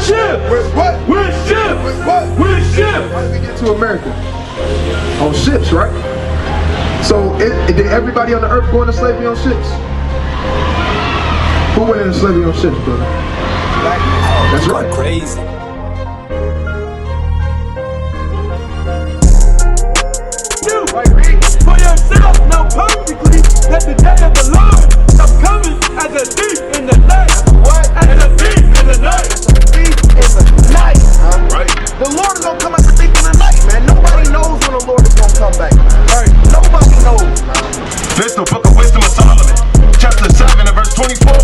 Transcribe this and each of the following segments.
ship. With what? With ships. With what? With ships. How did we get to America? On ships, right? So did everybody on the earth go into slavery on ships? Who went into slavery on ships, brother? That's right. Crazy. For yourself, know perfectly that the day of the Lord is coming as a thief in the night. What? As a thief in the night. Thief in the night. Right. The Lord is gonna come as a thief in the night, man. Nobody knows when the Lord is gonna come back. Right. Nobody knows. This the book of wisdom of Solomon, chapter 7 and verse 24.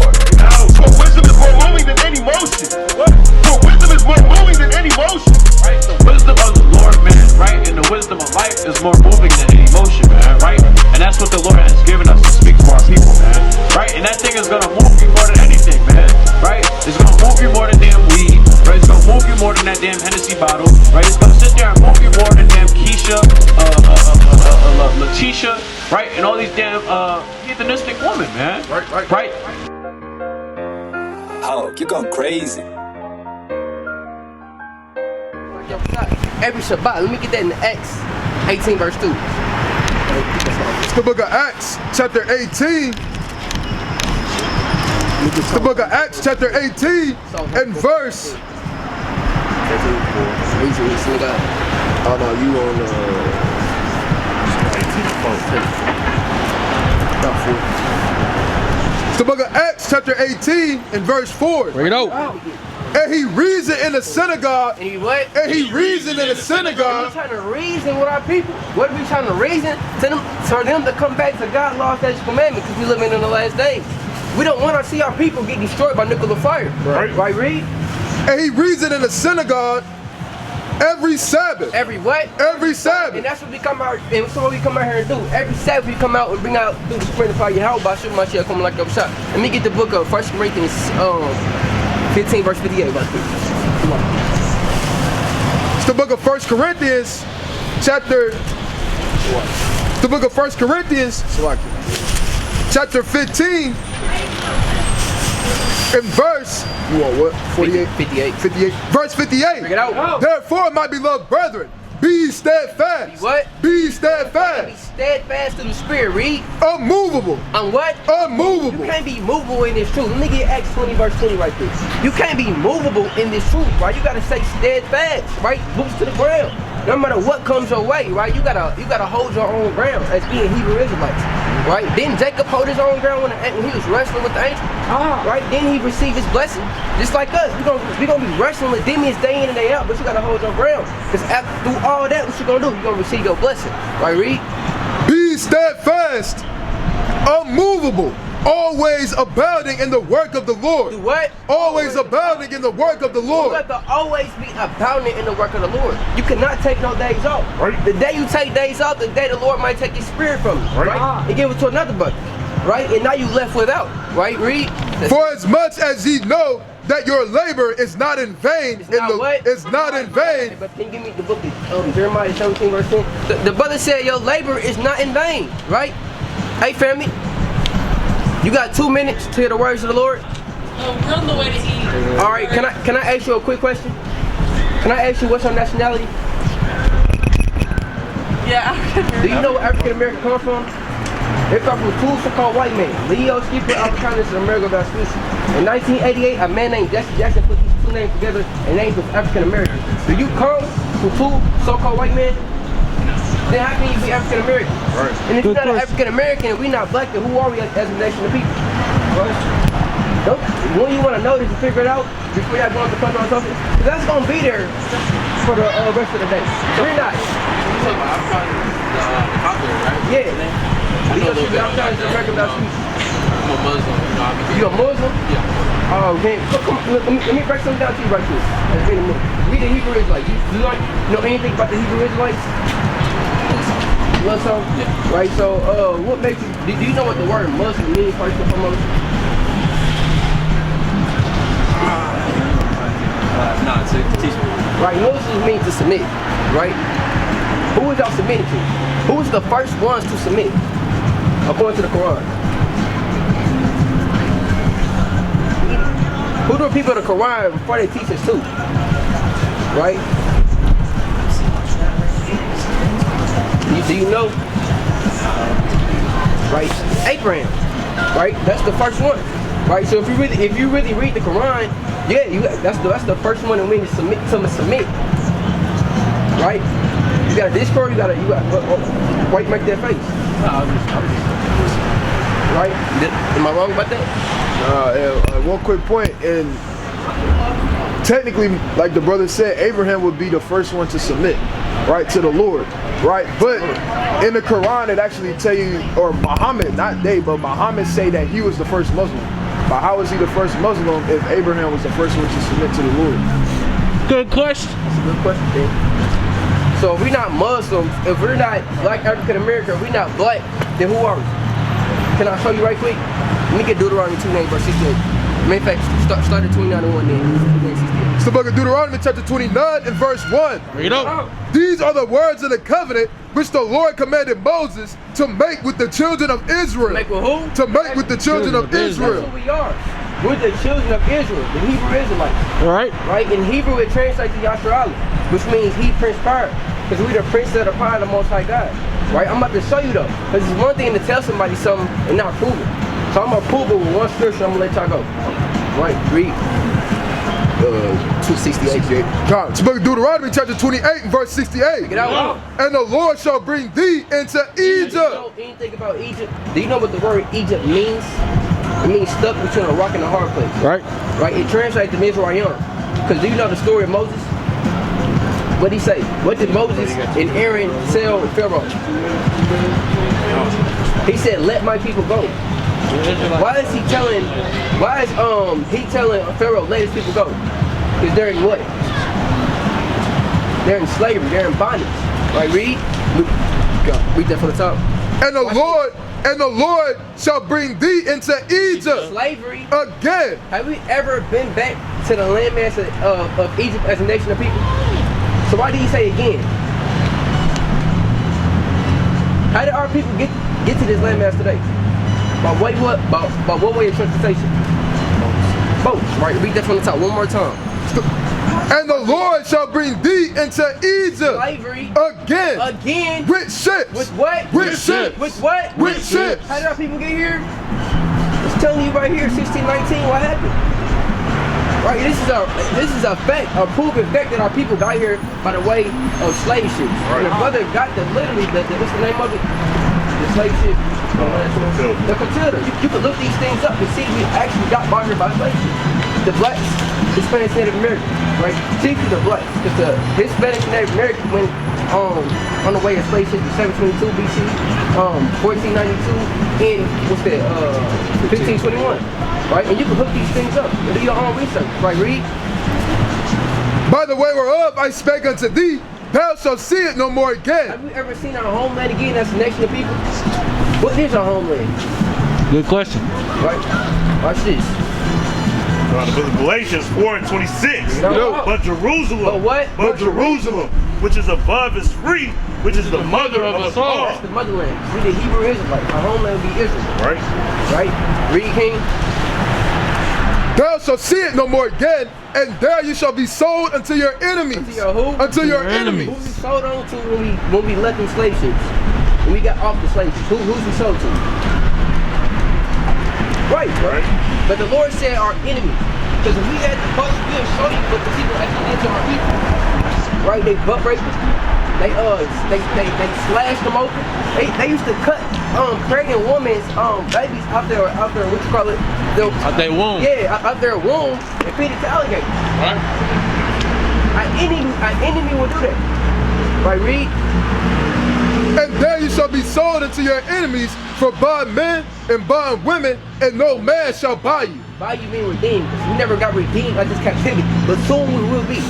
For wisdom is more moving than any motion. What? For wisdom is more moving than any motion. Right, the wisdom of the Lord, man, right, and the wisdom of life is more moving than any emotion, man, right? And that's what the Lord has given us to speak to our people, man, right? And that thing is gonna move you more than anything, man, right? It's gonna move you more than damn weed, right? It's gonna move you more than that damn Hennessy bottle, right? It's gonna sit there and move you more than damn Keisha, Letitia, right? And all these damn heathenistic women, man. Right. Oh, you're going crazy. Every Shabbat, let me get that in Acts 18 verse 2. It's the book of Acts, chapter 18. It's the book of Acts, chapter 18, and verse. Oh no, you on It's the book of Acts, chapter 18, and verse 4. Bring it out. And he reasoned in the synagogue. And he what? And he reasoned in the We're synagogue. trying to reason with our people. What are we trying to reason? For them to come back to God's law, statutes, commandments, because we're living in the last days. We don't want to see our people get destroyed by nuclear fire. Right, Reed? And he reasoned in the synagogue every Sabbath. Every what? Every Sabbath. And that's what we come out, and so what we come out here and do. Every Sabbath we come out and bring out through the spring of fire. How about shoot my shit coming like a shot? Let me get the book of 1 Corinthians 15 verse 58 right there. Come on. It's the book of 1 Corinthians, chapter. It's the book of 1 Corinthians, chapter 15, and verse. You want what? 48? 58. 58. Verse 58. Bring it out. Therefore, my beloved brethren, be steadfast. Be what? Be Be steadfast. steadfast in the spirit, read. Unmovable. On what? Unmovable. You can't be movable in this truth. Let me get Acts 20 verse 20 right there. You can't be movable in this truth, right? You gotta say steadfast, right? Boots to the ground. No matter what comes your way, right? You gotta hold your own ground as being Hebrew Israelites, right? Didn't Jacob hold his own ground when he was wrestling with the angel? Right? Then he received his blessing. Just like us, we gonna be wrestling with demons day in and day out, but you gotta hold your ground. Because through all that, what you gonna do? You gonna receive your blessing, right? Read. Be steadfast, unmovable, always abounding in the work of the Lord. Do what? Always abounding in the work of the You Lord. have to always be abounding in the work of the Lord. You cannot take no days off. Right? The day you take days off, the day the Lord might take your spirit from you. Right? And give it to another bucket. Right? And now you left without. Right? Read. For as much as ye know that your labor is not in vain, it's not in vain. But can you give me the book of Jeremiah 17 verse 10? The brother said your labor is not in vain. Right? Hey family. You got 2 minutes to hear the words of the Lord? We're on the way to eat. All right, can I ask you a quick question? Can I ask you what's your nationality? Yeah. Do you know where African American comes from? They come from two so-called white men. Leo Skipper, Africanus, and Amerigo Vespucci. In 1988, a man named Jesse Jackson put these two names together and named them African American. Do you come from two so-called white men? Then how can you be African American? Right. And if you're not African American and we're not black, then who are we as a nation of people? Right? Don't, when you want to know this and figure it out before y'all go on the country or something, because that's going to be there for the rest of the day. So we're not. You talking about popular, right? Yeah. Leo should be Africanus and American Vespucci. I'm a Muslim, you know. You a Muslim? Yeah. Oh, okay. Come, let me break something down to you right here. Let's read a minute. Read the Hebrew Israelites. You know anything about the Hebrew Israelites? Muslim? Yeah. Right, so what makes you, do you know what the word Muslim means first and foremost? Nah, teach me. Right, Muslim means to submit, right? Who is y'all submitting to? Who's the first ones to submit? According to the Quran. Who the people of the Quran before they teach us too. Right? Do you know? Right? Abraham. Right? That's the first one. Right? So if you really read the Quran, yeah, that's the first one that we need to submit. Right? You got a Discord, you got why you make that face? Right? Am I wrong about that? One quick point, and technically, like the brother said, Abraham would be the first one to submit, right, to the Lord, right? But in the Quran, it actually tell you, or Muhammad, not they, but Muhammad say that he was the first Muslim. But how was he the first Muslim if Abraham was the first one to submit to the Lord? Good question. That's a good question, Dan. So if we're not Muslims, if we're not Black African American, we're not black, then who are we? Can I show you right quick? Let me get Deuteronomy 2:9 verse 68. Matter of fact, start at 29 and 1 then. It's the book of Deuteronomy chapter 29 and verse 1. Read up. These are the words of the covenant which the Lord commanded Moses to make with the children of Israel. Make with who? To make with the children of Israel. That's who we are. We're the children of Israel, the Hebrew Israelites. All right. Right? In Hebrew, it translates to Yasharali, which means he transpired. Because we're the prince of the power of the Most High God. Right? I'm about to show you though. Because it's one thing to tell somebody something and not prove it. So I'm going to prove it with one scripture. I'm going to let y'all go. Right? Read. 268. It's the book of Deuteronomy chapter 28 and verse 68. Get out. And the Lord shall bring thee into Egypt. Do you know anything about Egypt? Do you know what the word Egypt means? It means stuck between a rock and a hard place. Right. Right? It translates to Mizraim. Because do you know the story of Moses? What did he say? What did Moses and Aaron tell Pharaoh? He said, let my people go. Why is he telling Pharaoh, let his people go? Because they're in what? They're in slavery, they're in bondage. Right, read that from the top. And the Lord shall bring thee into Egypt. Slavery. Again. Have we ever been back to the landmass of Egypt as a nation of people? So why did he say again? How did our people get to this landmass today? By what way of transportation? Boats. Right, read that from the top one more time. And the Lord shall bring thee into Egypt. Slavery. Again. With ships. With what? With ships. With what? With ships. How did our people get here? It's telling you right here, 1619, what happened? Right, this is a fact, a proven fact that our people got here by the way of slave ships. Right. And the brother got literally what's the name of it? The slave ship. The Catilda. You can look these things up and see we actually got bought here by slave ships. The blacks, Hispanic Native Americans, right? Chiefly the blacks, because the Hispanic Native Americans went on the way of slave ships in 722 BC, 1492, and what's that? 1521. Right? And you can hook these things up and do your own research. Right, read. By the way whereof I spake unto thee, thou shalt see it no more again. Have you ever seen our homeland again as a nation of people? What is our homeland? Good question. Right? Watch this. The book of Galatians 4 and 26. But Jerusalem. But what? But Jerusalem, which is above is free, which is the mother of us all. That's the motherland. We the Hebrew Israelites. Our homeland would be Israel. Right. Right? Read, King. Thou shalt see it no more again, and there you shall be sold unto your enemies. Unto your who? Unto your enemies. Who we sold on to when we left them slave ships? When we got off the slave ships. Who's we sold to? Right. But the Lord said our enemies. Because if we had the bus, we'll show you what the people actually did to our people. Right? They butt raped us. They slashed them open. They used to cut pregnant women's babies out there what you call it? Out their womb. Yeah, out their womb and feed it to alligators. Right. Our enemy will do that. Right, read. And there you shall be sold unto your enemies for bond men and bond women, and no man shall buy you. Buy you mean redeemed, because we never got redeemed by this captivity, but soon we will be.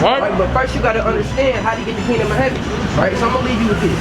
Right? But first you got to understand how to get the kingdom of heaven. Right? So I'm going to leave you with this.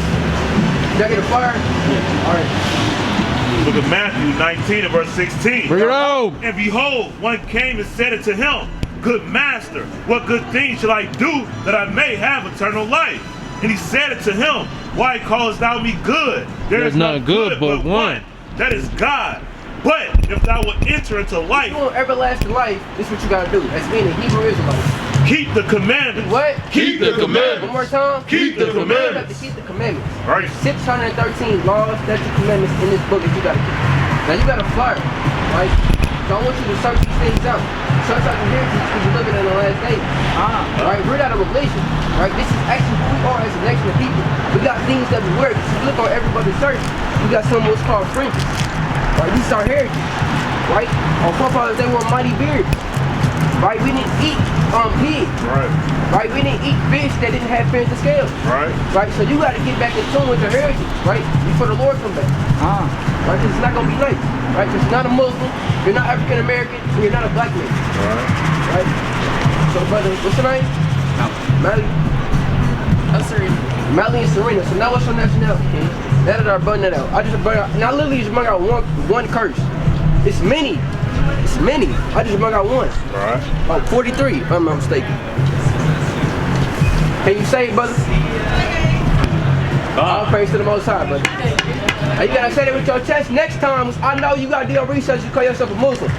Did I get a flyer? Yeah. All right. Book of Matthew 19 and verse 16. Bring it on. And behold, one came and said unto him, Good master, what good thing shall I do that I may have eternal life? And he said unto him, Why callest thou me good? There is none good but one, that is God. But if thou wilt enter into If life, you want everlasting life, this is what you gotta do. That's being a Hebrew Israelite. keep the commandments. What? Keep the commandments. One more time. Keep the You have to commandments. keep the commandments. Right. 613 laws, statutes, commandments in this book that you gotta keep. Now you gotta flirt, right? So I want you to search these things out. Search out the heritage because you're living in the last days. Right? We're not a religion. Right? This is actually who we are as a nation of people. We got things that we wear. If you look on everybody's shirt, we got some of what's called fringes. Right? This is our heritage. Right? Our forefathers, they wore mighty beards. Right? We didn't eat pigs. Right. Right? We didn't eat fish that didn't have fins and scales. Right. Right? So you gotta get back in tune with your heritage, right? Before the Lord come back. Right? Because it's not gonna be nice. Right? Because you're not a Muslim, you're not African American, and you're not a black man. Right? So brother, what's your name? Mally. Serena. Mally and Serena. So now what's your nationality, King? Now that I burned that out. I literally just brought out one curse. It's many. It's many. I just brought out one. Right. About 43, if I'm not mistaken. Can you say it, brother? All praise to the Most High, brother. And you gotta say that with your chest. Next time, I know you gotta do your research. You call yourself a Muslim,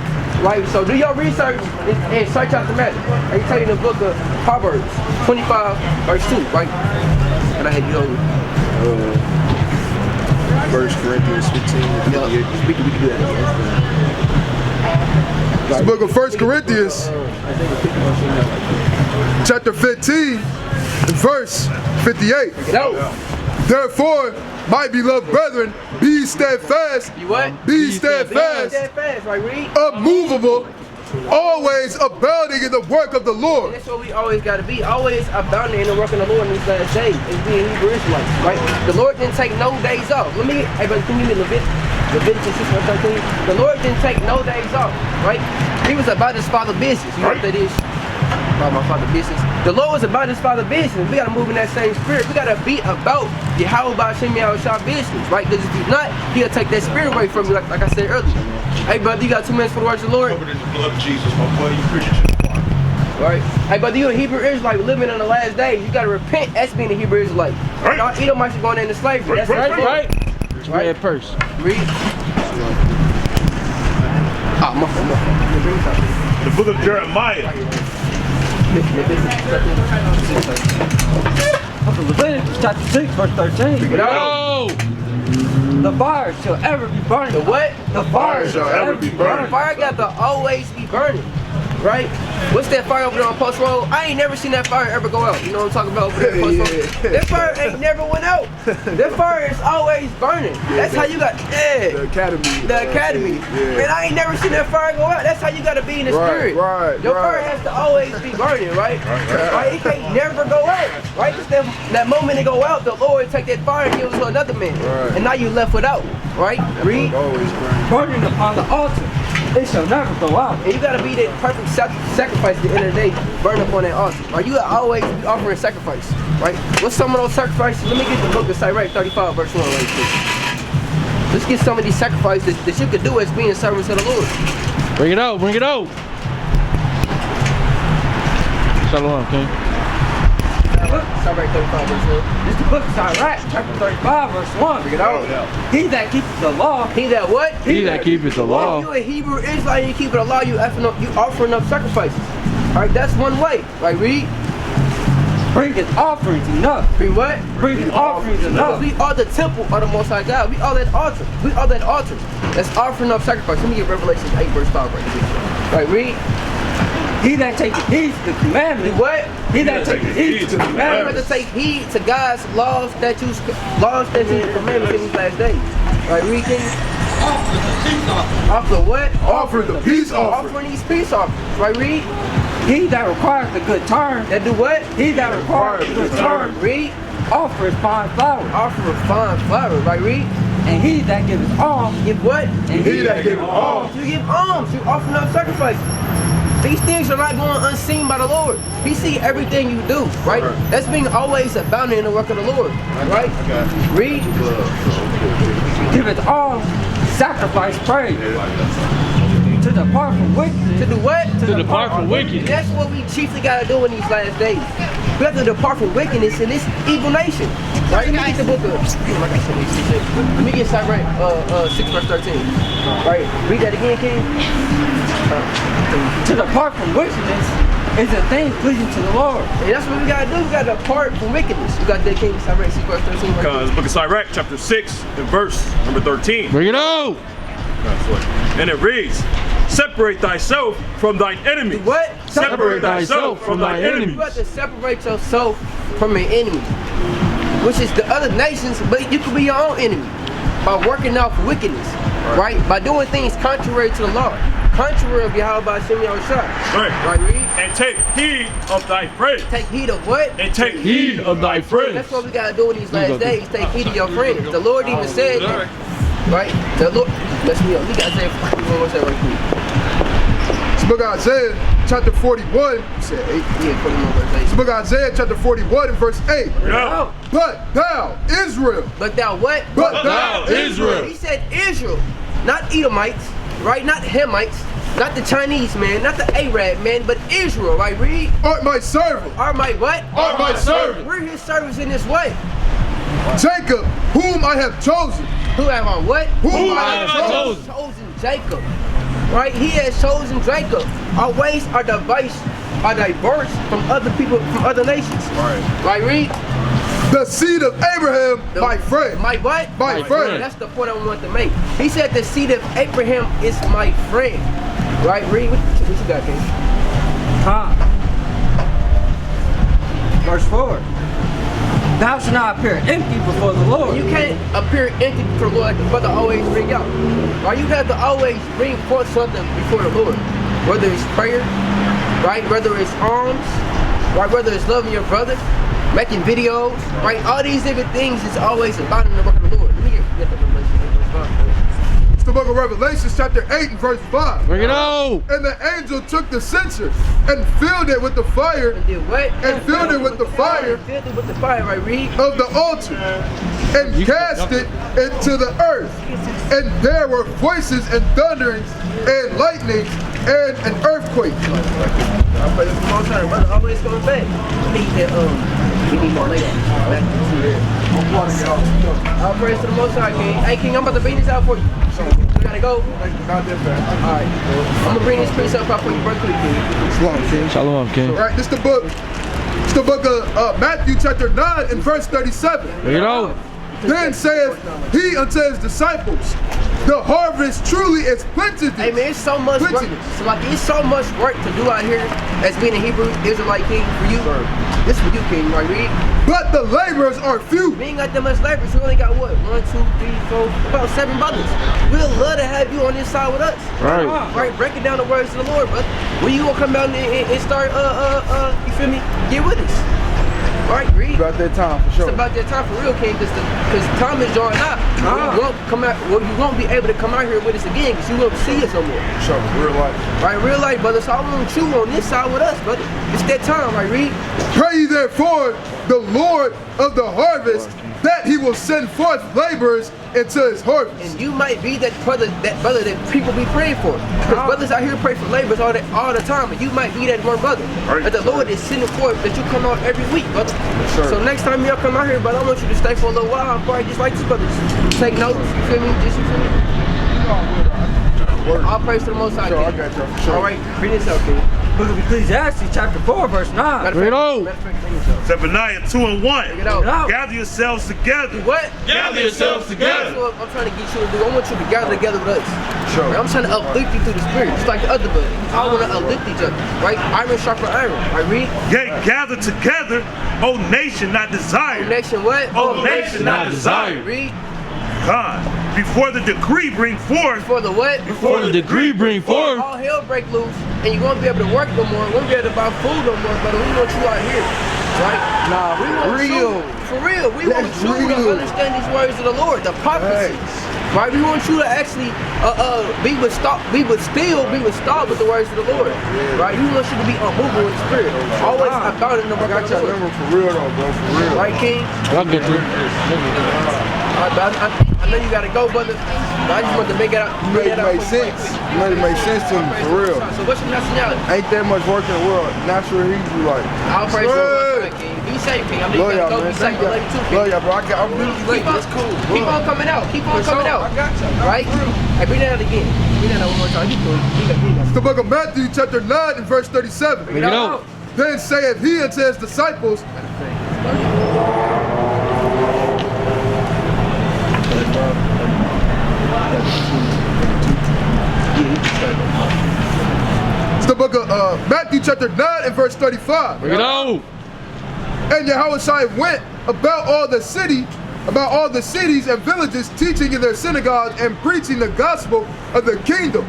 right? So do your research and search out the matter. I can tell you in the book of Proverbs 25, verse 2, right? And I had you over. 1 Corinthians 15. We can do that. It's the book of 1 Corinthians, chapter 15, and verse 58. Therefore, my beloved brethren, be steadfast. You what? Be steadfast. Be steadfast, right? Read. Unmovable, always abounding in the work of the Lord. That's what we always got to be. Always abounding in the work of the Lord in these last days. Is being Hebrew Israelites, right? The Lord didn't take no days off. Hey, brother, can you give me Leviticus 6:13? The Lord didn't take no days off, right? He was about his father's business. You know what that is? About my father's business. The Lord was about his father's business. We got to move in that same spirit. We got to be about Yahweh B'Shem Yahushua business, right? Because if he's not, he'll take that spirit away from you, like I said earlier. Hey, brother, you got 2 minutes for the words of the Lord? Covered in the blood of Jesus, my boy. You preach it. Right. Hey, brother, you a Hebrew Israelite living in the last days. You got to repent. That's being a Hebrew Israelite. Right. Y'all Edomites are going into slavery. That's right. Right? Right. Red purse. Read. Ah, my fault. The book of Jeremiah. Leviticus chapter 6, verse 13. No! The fire shall ever be burning. The what? The fire shall ever be burning. Fire got to always be burning. Right? What's that fire over there on Post Road? I ain't never seen that fire ever go out. You know what I'm talking about over there on Post Road? That fire ain't never went out. That fire is always burning. That's how you got, The academy. The academy. Man, I ain't never seen that fire go out. That's how you gotta be in the spirit. Your fire has to always be burning, right? Right? It can't never go out. Right? Just that moment it go out, the Lord take that fire and give it to another man. And now you left without. Right? Read. Always Burning upon the altar. It shall never go out. And you gotta be that perfect sacrifice at the end of the day, burn up on that altar. Right? You gotta always be offering sacrifice. Right? What's some of those sacrifices? Let me get the book of Sirach 35, verse 1 right quick. Let's get some of these sacrifices that you could do as being servants of the Lord. Bring it out, bring it out. Shalom, King. Sirach 35, verse 1. This is the book of Sirach, chapter 35, verse 1. Bring it out. He that keepeth the law, He that what? He that keepeth the law. You a Hebrew Israelite and you keep it a law, you offering up sacrifices. Alright, that's one way. Right, read. bringeth offerings enough. Read what? Bringeth offerings enough. We are the temple of the Most High God. We are that altar. We are that altar. That's offering up sacrifice. Let me get Revelation 8, verse 5 right here. Right, read. He that taketh heed to the commandments. What? He that taketh heed to the We have commandments. to take heed to God's laws, statutes, and commandments in these last days. Right, read, King. Offer what? Offering the peace offering. Offering these peace offerings. Right, read. He that requires the good turn. That do what? He that requires the good turn. Read. Offers fine flowers. Offer fine flowers. Right, read. And he that giveth alms. Give what? And He that giveth alms. You give alms. You offering up sacrifices. These things are not going unseen by the Lord. He see everything you do, right? That's being always abounding in the work of the Lord, right? Read. Giveth alms. Sacrifice praise. To depart from wickedness. To do what? To depart from wickedness. That's what we chiefly got to do in these last days. We have to depart from wickedness in this evil nation. Right? Let me get the book of. Let me get Sirach 6 verse 13. Right? Read that again, King. To depart from wickedness is a thing pleasing to the Lord. And that's what we gotta do. We gotta depart from wickedness. You got that, King. Sirach 6 verse 13. Right? Because book of Sirach, chapter 6, and verse number 13. Bring it out. And it reads, separate thyself from thine enemies. What? Separate thyself from thine enemies. You have to separate yourself from your enemy, which is the other nations, but you can be your own enemy by working off wickedness, right? By doing things contrary to the law, contrary of Yahweh Shem Yahushua. Right, read. And take heed of thy friends. Take heed of what? And take heed of thy friends. That's what we gotta do in these last days. Take heed of your friends. The Lord even said that, right? The Lord, mess me up. We gotta say one more time right quick. It's the book of Isaiah, chapter 41. You said 8? Yeah, 41 verse 8. It's the book of Isaiah, chapter 41 and verse 8. Yeah. But thou, Israel. But thou what? But thou, Israel. He said Israel, not Edomites, right? Not Hamites, not the Chinese man, not the Arab man, but Israel, right? Read. Art my servant. Art my what? Art my servant. We're his servants in this way. Jacob, whom I have chosen. Who have I what? Whom I have chosen. Chosen Jacob. Right? He has chosen Jacob. Our ways are diverse from other people, from other nations. Right. Right, read. The seed of Abraham, my friend. My what? My friend. That's the point I want to make. He said the seed of Abraham is my friend. Right, read. What you got, King? Verse 4. Thou shalt not appear empty before the Lord. You can't appear empty before the Lord like the brother always bring out. Right? You have to always bring forth something before the Lord. Whether it's prayer, right? Whether it's alms, right? Whether it's loving your brother, making videos, right? All these different things is always about in the work of the Lord. Let me get the revelation. It's the book of Revelation, chapter 8 and verse 5. Bring it out. And the angel took the censer and filled it with the fire. And did what? And filled it with the fire. Filled it with the fire, right? Read. Of the altar. And cast it into the earth. And there were voices and thunderings and lightnings and an earthquake. I pray for the most high, brother. Always coming back. We need more later. I'll praise to the most high, King. Hey, King, I'm about to bring this out for you. You gotta go? Not that fast. Alright. I'm gonna bring this piece up for you right quick, King. Shalom, King. Shalom, King. All right, this the book. It's the book of Matthew, chapter 9 and verse 37. Bring it out. Then saith he unto his disciples, the harvest truly is plentiful. Hey man, it's so much work. So like, it's so much work to do out here as being a Hebrew Israelite king for you. This for you, King, right? Read. But the laborers are few. We ain't got that much labor. We only got what? 1, 2, 3, 4, about 7 brothers. We'd love to have you on this side with us. Right. Right. Breaking down the words of the Lord, brother. When you gonna come out and start you feel me? Get with us. Right, read. About that time for sure. It's about that time for real, King, because time is drawing out. You won't come out. Well, you won't be able to come out here with us again because you won't see us no more. Sure, real life. Right, real life, brother. So I want you on this side with us, brother. It's that time, right, read. Pray ye therefore the Lord of the harvest that he will send forth laborers into his harvest. And you might be that brother that people be praying for. Because brothers out here pray for laborers all the time, and you might be that one brother. That the Lord is sending forth that you come out every week, brother. Sure. So next time y'all come out here, brother, I want you to stay for a little while, probably just like this, brother. Take notes, you feel me? Just, you feel me? All praise to the Most High. Sure, I got you. Sure. All right, read this out, King. Book of Ecclesiastes, chapter 4, verse 9. Bring it out. Zephaniah 2 and 1. Take it out. Gather yourselves together. What? Gather yourselves together. That's what I'm trying to get you to do. I want you to gather together with us. Sure. Right? I'm trying to uplift you through the spirit, just like the other buddy. I want to uplift each other, right? Iron sharper iron. Right, read. Yea, gather together, O nation not desired. Nation what? O nation not desired. Read. God, before the decree bring forth. For the what? Before the decree bring forth. All hell break loose, and you won't be able to work no more. You won't be able to buy food no more, but we want you out here. Right? Nah, we want real. You, for real. We want you to understand these words of the Lord, the prophecies. Right? We want you to actually be with stall with the words of the Lord. Right? We want you to be unmovable in spirit. Always about in the work of the Lord. For real though, bro, for real. Right, King? I'll get you. I know you gotta go, brother. But I just want to make it out. You made it make sense. You made it make sense to me, for real. So what's your nationality? Ain't that much work in the world. Natural Hebrew like. I'll praise the Lord, King. Be safe, King. I'm Love y'all, go man. be safe. I love you too, King. Love y'all, bro. I'm really late. That's cool. Keep on coming out. Keep on coming out. I got you. Right? Hey, bring that out again. Bring that out one more time. He cool. It's the book of Matthew, chapter 9, and verse 37. Bring it out. Then saith he unto his disciples, it's the book of Matthew, chapter 9, and verse 35. Bring it out. And Yahushua went about all the cities and villages, teaching in their synagogues and preaching the gospel of the kingdom,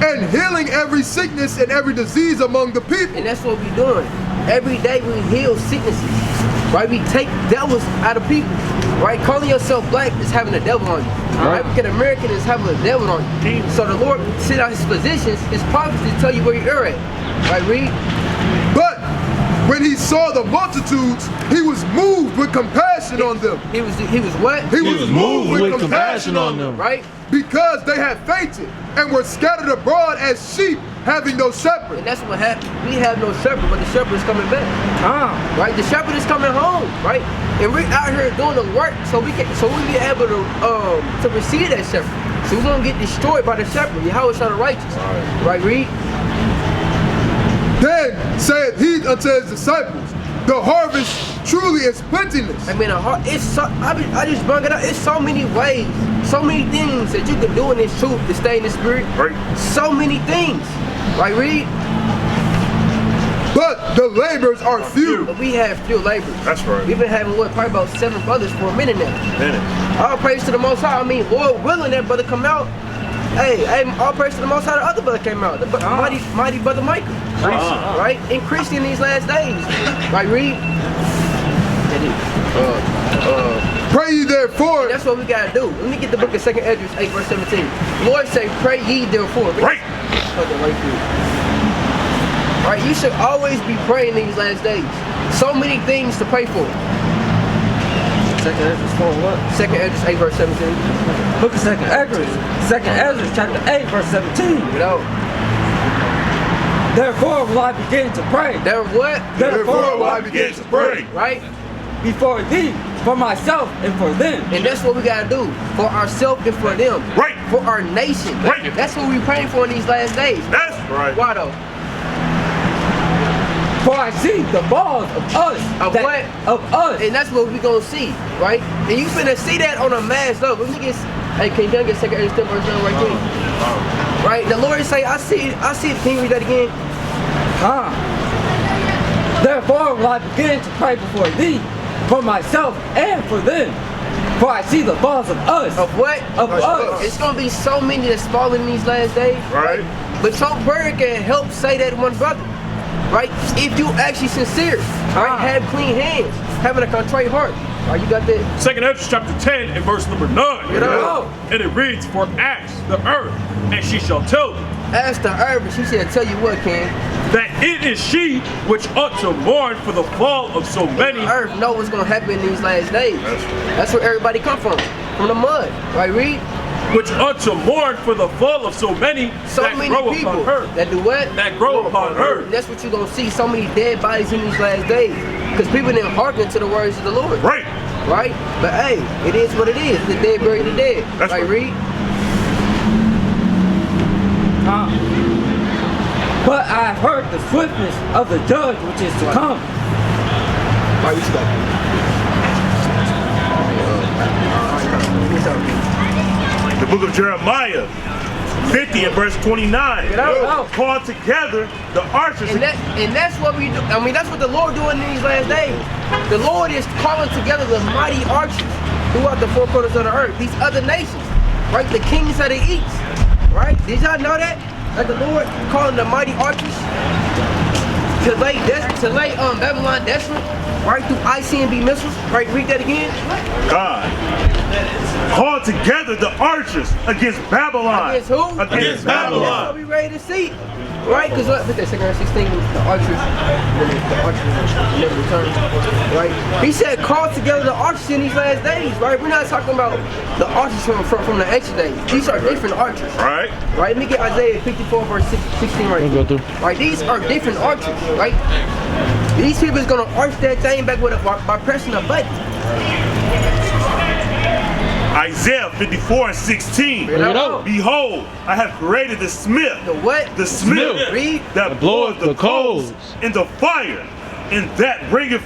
and healing every sickness and every disease among the people. And that's what we're doing. Every day we heal sicknesses, right? We take devils out of people, right? Calling yourself black is having a devil on you. African American is having a devil on you. So the Lord sent out his physicians, his prophets to tell you where you're at. Right, read. But when he saw the multitudes, he was moved with compassion on them. He was what? He was moved with compassion on them. Right? Because they had fainted and were scattered abroad as sheep having no shepherd. And that's what happened. We have no shepherd, but the shepherd is coming back. Right? The shepherd is coming home, right? And we're out here doing the work so we be able to receive that shepherd. So we won't get destroyed by the shepherd. Yahweh is the righteous. Right, read. Then said he unto his disciples, the harvest truly is plenteous. I mean, it's so, I just bring it up. It's so many ways, so many things that you can do in this truth to stay in the spirit. Right. So many things. Right, read. But the laborers are few. But we have few laborers. That's right. We've been having probably about 7 brothers for a minute now. All praise to the Most High. I mean, Lord willing, that brother come out. Hey, all praise to the Most High. The other brother came out. The mighty brother Michael. Right? Increasing in these last days. Right, read. Pray ye therefore. And that's what we gotta do. Let me get the book of 2 Esdras 8 verse 17. Lord say, pray ye therefore. Right. Right, you should always be praying these last days. So many things to pray for. 2 Esdras 4 what? 2 Esdras 8 verse 17. Book of 2 Esdras. 2 Esdras chapter 8 verse 17. You know. Therefore will I begin to pray. Therefore will I begin to pray. Right? Before thee, for myself and for them. And that's what we gotta do. For ourselves and for them. Right. For our nation. Right. That's what we're praying for in these last days. That's right. Why though? For I see the balls of us. Of what? Of us. And that's what we're gonna see, right? And you finna see that on a mass level. Let me get, hey, can you get 2 Esdras 10 verse 9 right quick? Right? The Lord say, I see it. Can you read that again? Therefore will I begin to pray before thee, for myself and for them. For I see the balls of us. Of what? Of us. It's gonna be so many that's falling in these last days. Right. But your prayer can help say that one brother. Right? If you actually sincere, right? Have clean hands, having a contrite heart. Right, you got that? 2 Esdras chapter 10 and verse number 9. Get out. And it reads, for ask the earth, and she shall tell thee. Ask the earth, and she shall tell you what, King. That it is she which ought to mourn for the fall of so many. The earth know what's gonna happen in these last days. That's where everybody come from the mud. Right, read? Which ought to mourn for the fall of so many So that many grow people upon her. that do what? That grow upon her. And that's what you're gonna see, so many dead bodies in these last days. Because people didn't hearken to the words of the Lord. Right. Right? But hey, it is what it is. The dead bury the dead. That's right, right. read? But I have heard the swiftness of the judge which is to come. Right, we stop. The book of Jeremiah 50 and verse 29. Get out. Called together the archers. And that's what we do. I mean, that's what the Lord doing in these last days. The Lord is calling together the mighty archers throughout the 4 quarters of the earth. These other nations, right? The kings of the east, right? Did y'all know that? That the Lord calling the mighty archers to lay Babylon desolate, right? Through ICBM missiles, right? Read that again. God called together the archers against Babylon. Against who? Against Babylon. That's what we ready to see. Right? Because what? What's that, 2 16, the archers never return. Right? He said, call together the archers in these last days, right? We're not talking about the archers from the ancient days. These are different archers. Right. Right? Let me get Isaiah 54 verse 16 right here. Right? These are different archers, right? These people is gonna arch that thing same back with by pressing a button. Isaiah 54:16. Behold, I have created the smith. The what? The smith. Read. That bloweth the coals into fire, and that bringeth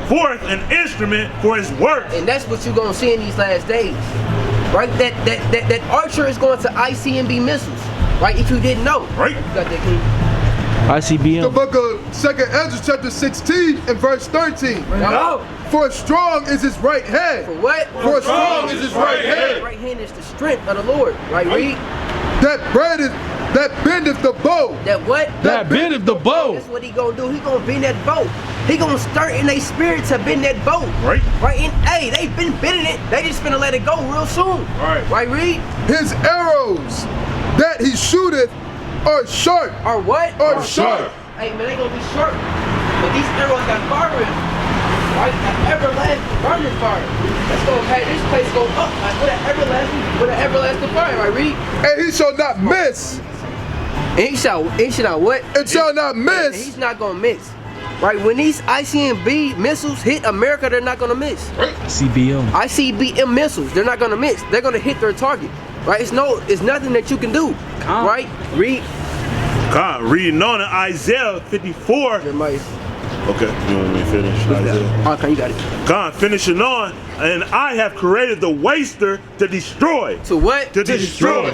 forth an instrument for his work. And that's what you're gonna see in these last days. Right? That archer is going to ICBM missiles. Right? If you didn't know. Right. You got that, King? ICBM. The book of 2nd Ezra chapter 16 and verse 13. No. For strong is his right hand. For what? For strong is his right hand. Right hand is the strength of the Lord. Right? Read. That bendeth the bow. That what? That bendeth the bow. That's what he gonna do. He gonna bend that bow. He gonna start in their spirit to bend that bow. Right. Right. And hey, they been bending it. They just finna let it go real soon. Right. Right. Read. His arrows that he shooteth are sharp. Or what? Are sharp. Hey man, they gonna be sharp. But these arrows got fire in them. Right? That everlasting burning fire. That's gonna make this place go up like with an everlasting fire. Right? Read. And he shall not miss. And he shall not what? It shall not miss. And he's not gonna miss. Right? When these ICBM missiles hit America, they're not gonna miss. ICBM. ICBM missiles, they're not gonna miss. They're gonna hit their target. Right? It's nothing that you can do. Right? Read. God, reading on in Isaiah 54. Jeremiah. Okay, you want me to finish Isaiah? Okay, you got it. God, finishing on, and I have created the waster to destroy. To what? To destroy.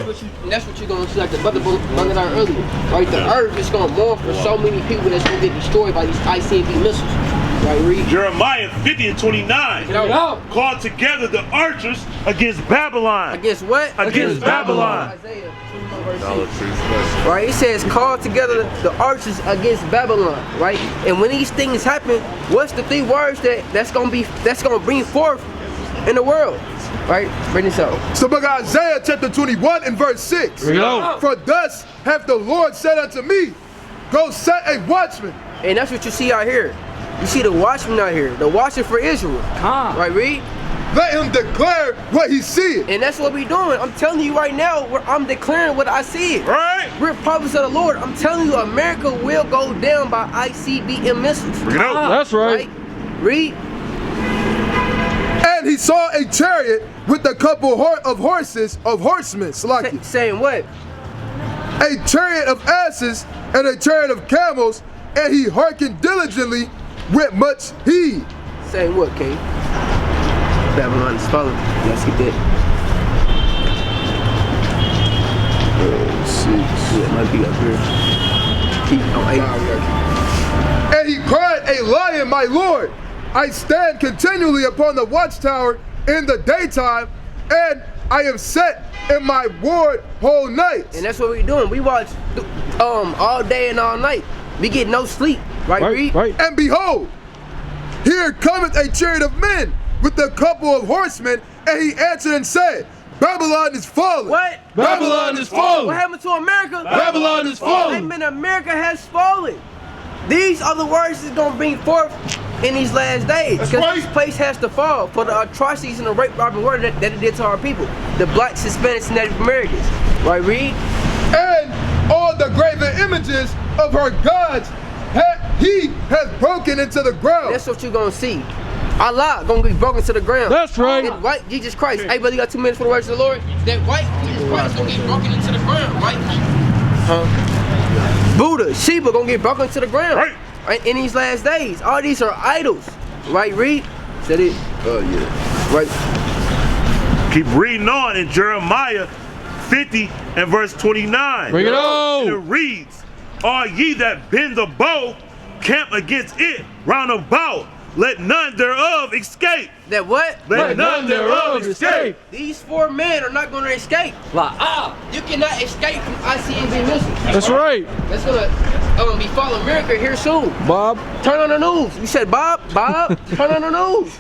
That's what you're gonna see, like the brother brought out earlier. Right? The earth is gonna mourn for so many people that's gonna get destroyed by these ICBM missiles. Right, read. Jeremiah 50:29. Called together the archers against Babylon. Against what? Against Babylon. Isaiah 21:6. Right, it says call together the archers against Babylon. Right, and when these things happen, what's the 3 words that's gonna bring forth in the world? Right, bring this out. So book of Isaiah chapter 21 and verse 6. For thus hath the Lord said unto me, go set a watchman. And that's what you see out here. You see the watchman out here, the watchman for Israel. Right, read. Let him declare what he seeth. And that's what we doing. I'm telling you right now, I'm declaring what I see. Right. We're prophets of the Lord. I'm telling you, America will go down by ICBM missiles. That's right. Read. And he saw a chariot with a couple of horsemen, saying what? A chariot of asses and a chariot of camels, and he hearkened diligently with much heed. Saying what, King? Babylon is falling. Let's get that. 6. Yeah, it might be up here. Keep on 8. And he cried, a lion, my lord. I stand continually upon the watchtower in the daytime, and I am set in my ward whole night. And that's what we're doing. We watch all day and all night. We get no sleep. Right. And behold, here cometh a chariot of men with a couple of horsemen, and he answered and said, Babylon is fallen. What? Babylon is fallen. What happened to America? Babylon is fallen. Amen. America has fallen. These are the words that's going to bring forth in these last days. Because this place has to fall for the atrocities and the rape, robbing, murder that it did to our people. The blacks, Hispanics, and Native Americans. Right, read? And all the graven images of her gods he has broken into the ground. That's what you're going to see. Allah gonna be broken to the ground. That's right. That white Jesus Christ. Hey, brother, you got 2 minutes for the words of the Lord? That white Jesus Christ gonna get broken into the ground, right? Buddha, Shiva gonna get broken to the ground. Right. In these last days. All these are idols. Right, read? Said it? Oh, yeah. Right. Keep reading on in Jeremiah 50 and verse 29. Bring it on. And it reads, all ye that bend the bow, camp against it round about. Let none thereof escape. That what? Let none thereof escape. These 4 men are not going to escape. You cannot escape from ICBM missiles. That's right. That's going to be falling America here soon. Bob. Turn on the news. You said Bob? Turn on the news.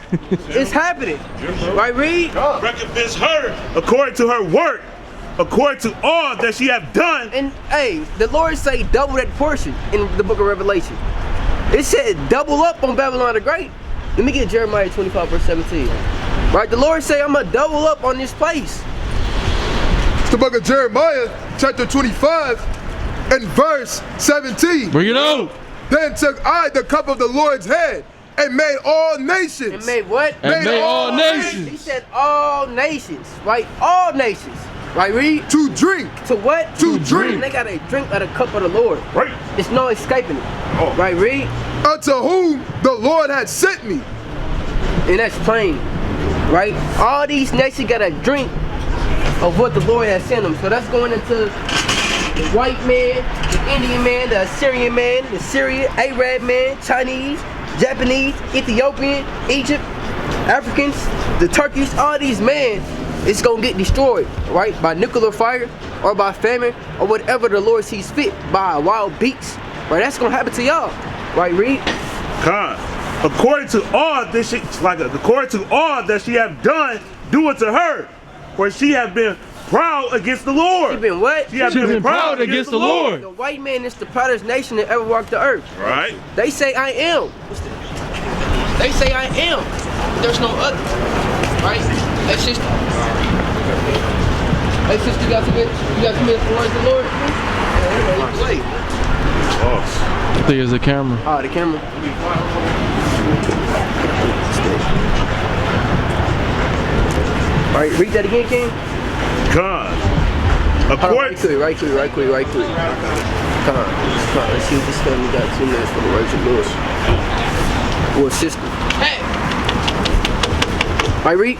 It's happening. Right, read? Recompense her according to her work, according to all that she have done. And hey, the Lord say double that portion in the book of Revelation. It said double up on Babylon the Great. Let me get Jeremiah 25 verse 17. Right, the Lord say I'm going to double up on this place. It's the book of Jeremiah chapter 25 and verse 17. Bring it on. Then took I the cup of the Lord's hand and made all nations. And made what? And made all nations. He said all nations, right? All nations. Right, read? To drink. To what? To drink. And they got to drink of the cup of the Lord. Right. There's no escaping it. Oh. Right, read? Unto whom the Lord had sent me. And that's plain. Right? All these nations got to drink of what the Lord has sent them. So that's going into the white man, the Indian man, the Assyrian man, the Syrian, Arab man, Chinese, Japanese, Ethiopian, Egypt, Africans, the Turkish, all these men, it's gonna get destroyed, right? By nuclear fire or by famine or whatever the Lord sees fit, by wild beasts, right? That's gonna happen to y'all, right? Read. God, according to all that she have done, do it to her, for she have been proud against the Lord. She been what? She have been proud against the Lord. The white man is the proudest nation that ever walked the earth. Right. They say I am. They say I am. There's no other. Right? Hey sister. Hey sister, you got 2 minutes? You got 2 minutes to worship the Lord? Wait. I think it's the camera. Oh, the camera. Alright, read that again, King. God. Right quick. Come on. Let's see if this family got 2 minutes for the worship the Lord. Or sister. Hey! Alright, read.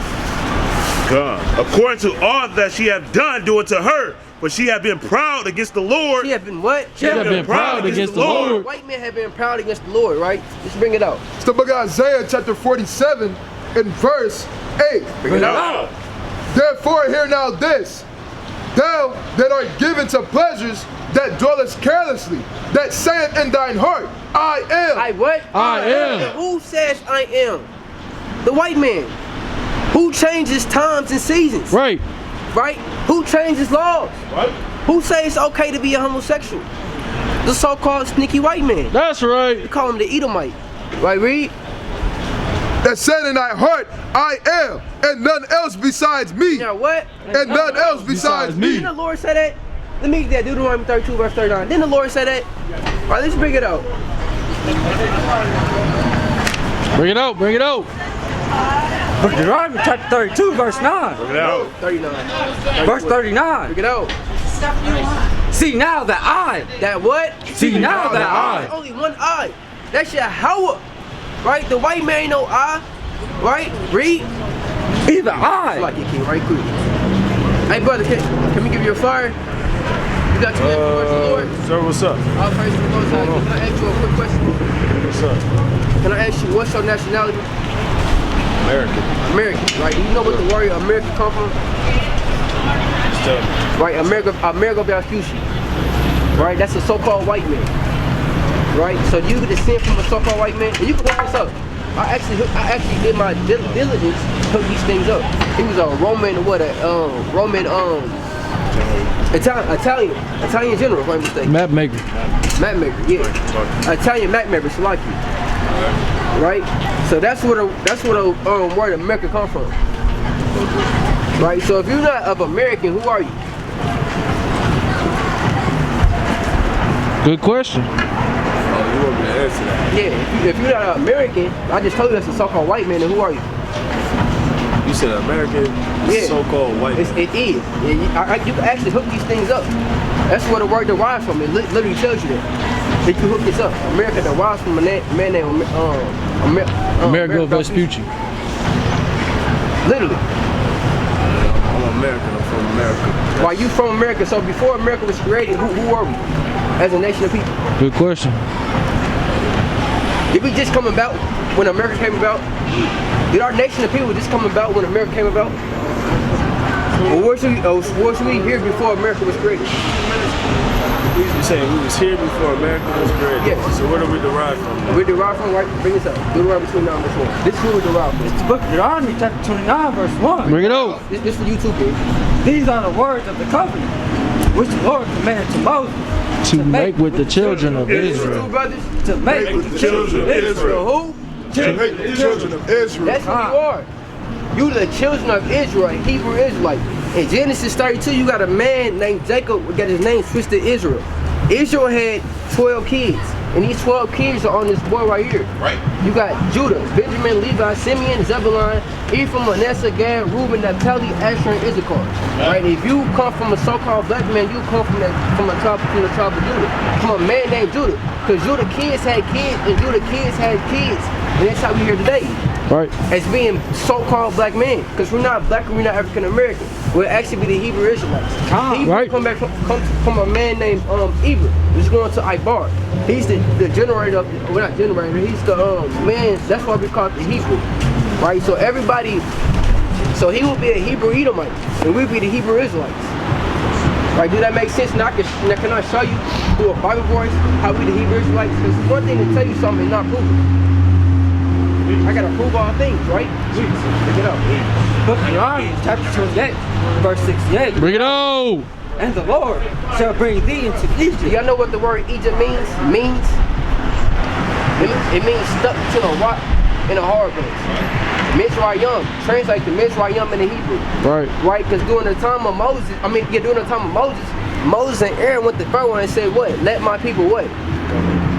God. According to all that she have done, do it to her. For she have been proud against the Lord. She have been what? She have been proud against the Lord. White men have been proud against the Lord, right? Let's bring it out. It's the book of Isaiah chapter 47 and verse 8. Bring it out. Therefore hear now this, thou that art given to pleasures, that dwellest carelessly, that saith in thine heart, I am. I what? I am. And who says I am? The white man. Who changes times and seasons? Right. Right? Who changes laws? Right. Who says it's okay to be a homosexual? The so-called sneaky white man. That's right. We call him the Edomite. Right, read? That said in thy heart, I am, and none else besides me. Now what? And none else besides me. Didn't the Lord say that? Let me get that. Deuteronomy 32 verse 39. Didn't the Lord say that? All right, let's bring it out. Bring it out. Bring it out. Deuteronomy chapter 32 verse 9. Bring it out. 39. Verse 39. Bring it out. See now that I. That what? See now that I. Only one eye. That's Yahweh. Right? The white man ain't no eye. Right? Read. Even I. Like you can right quick. Hey brother, can we give you a flyer? You got 2 minutes to worship the Lord? Sir, what's up? All praise to the Most High. Can I ask you a quick question? What's up? Can I ask you, what's your nationality? American. American, right? Do you know what the word America come from? Right, America Vespucci. Right, that's a so-called white man. Right, so you descend from a so-called white man, and you can look this up. I actually did my diligence to hook these things up. He was a Roman, Italian general, if I'm mistaken. Map maker. Map maker, yeah. Italian map maker, Salaki. Right? So that's where the word America come from. Right? So if you're not of American, who are you? Good question. Oh, you want me to answer that? Yeah, if you're not American, I just told you that's a so-called white man, then who are you? You said American, Yeah. so-called white. It is. You can actually hook these things up. That's where the word derives from. It literally tells you that. If you hook this up, America derives from a man named America Vespucci. Literally. I'm American. I'm from America. Why you from America? So before America was created, who are we as a nation of people? Good question. Did we just come about when America came about? Did our nation of people just come about when America came about? Or where should we here before America was created? You saying we was here before America was created? Yes. So where do we derive from? We derive from, right? Bring this up. Deuteronomy 29 verse 1. This is where we derive from. It's the book of Deuteronomy chapter 29 verse 1. Bring it out. This for you too, kid. These are the words of the covenant, which the Lord commanded to Moses. To make with the children of Two Israel. brothers. To make with the children of Israel. Who? To make the children of Israel. That's who you are. You the children of Israel, Hebrew Israelite. In Genesis 32, you got a man named Jacob, got his name twisted Israel. Israel had 12 kids. And these 12 kids are on this boy right here. Right. You got Judah, Benjamin, Levi, Simeon, Zebulun, Ephraim, Manasseh, Gad, Reuben, Naphtali, Asher, and Issachar. Right? If you come from a so-called black man, you come from the tribe of Judah, from a man named Judah. Because Judah kids had kids, and Judah kids had kids. And that's how we here today. Right. As being so-called black men. Because we're not black and we're not African American. We'll actually be the Hebrew Israelites. Hebrew come from a man named Eber, who's going to Ibar. He's the generator of, well, not generator, he's the man, that's why we call it the Hebrew. Right? So everybody, so he will be a Hebrew Edomite, and we'll be the Hebrew Israelites. Right? Do that make sense? Now can I show you through a Bible verse how we the Hebrew Israelites? Because it's one thing to tell you something and not prove it. I gotta prove all things, right? Pick it up. Book of John, chapter 28, verse 68. Bring it on! And the Lord shall bring thee into Egypt. Y'all know what the word Egypt means? It means stuck to a rock in a hard place. Mizrayim, translate to Mizrayim in the Hebrew. Right. Right, because during the time of Moses, Moses and Aaron went to Pharaoh and said, what? Let my people what?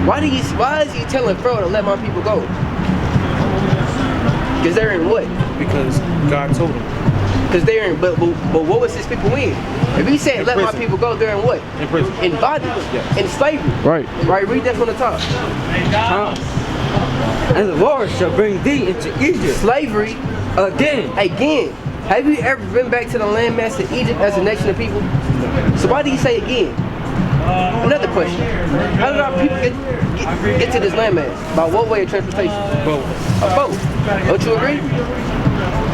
Why is he telling Pharaoh to let my people go? Because they're in what? Because God told him. Because they're in, but what was his people in? If he said, let my people go, they're in what? In prison. In bondage. Yes. In slavery. Right. Right, read that from the top. And the Lord shall bring thee into Egypt. Slavery. Again. Have you ever been back to the landmass of Egypt as a nation of people? So why do you say again? Another question. How did our people get to this landmass? By what way of transportation? Boat. A boat. Don't you agree?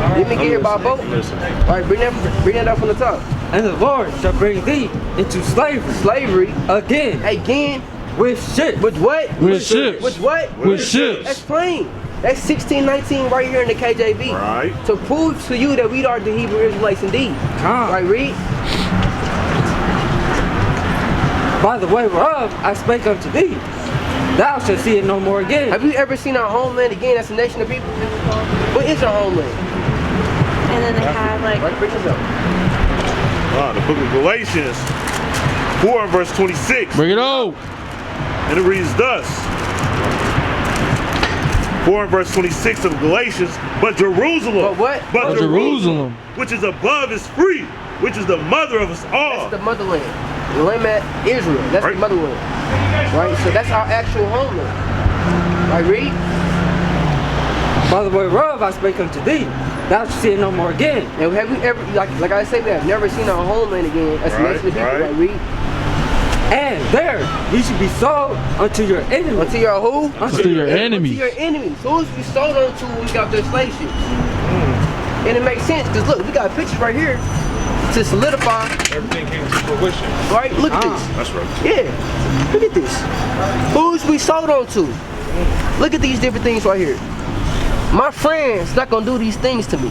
Let me get here by boat. Alright, bring that up from the top. And the Lord shall bring thee into slavery. Slavery. Again. With ships. With what? With ships. With what? With ships. That's plain. That's 1619 right here in the KJV. Right. To prove to you that we are the Hebrew Israelites indeed. Right, read. By the way whereof I spake unto thee, thou shalt see it no more again. Have you ever seen our homeland again as a nation of people? What is our homeland? And then they have like... Right, bring this up. The book of Galatians 4 and verse 26. Bring it on. And it reads thus. 4 and verse 26 of Galatians. But Jerusalem. But what? But Jerusalem. Which is above is free. Which is the mother of us all. That's the motherland. The land at Israel. That's right. The motherland. Right? So that's our actual homeland. Right, read. By the way whereof I spake unto thee, thou shalt see it no more again. And have we ever, like I say, we have never seen our homeland again as a nation of people. Right, read. And there ye should be sold unto your enemies. Unto your who? Unto your enemies. Unto your enemies. Who's we sold unto when we got their slave ships? And it makes sense, because look, we got pictures right here to solidify. Everything came to fruition. Right? Look at this. That's right. Yeah. Look at this. Who's we sold onto? Look at these different things right here. My friend's not gonna do these things to me.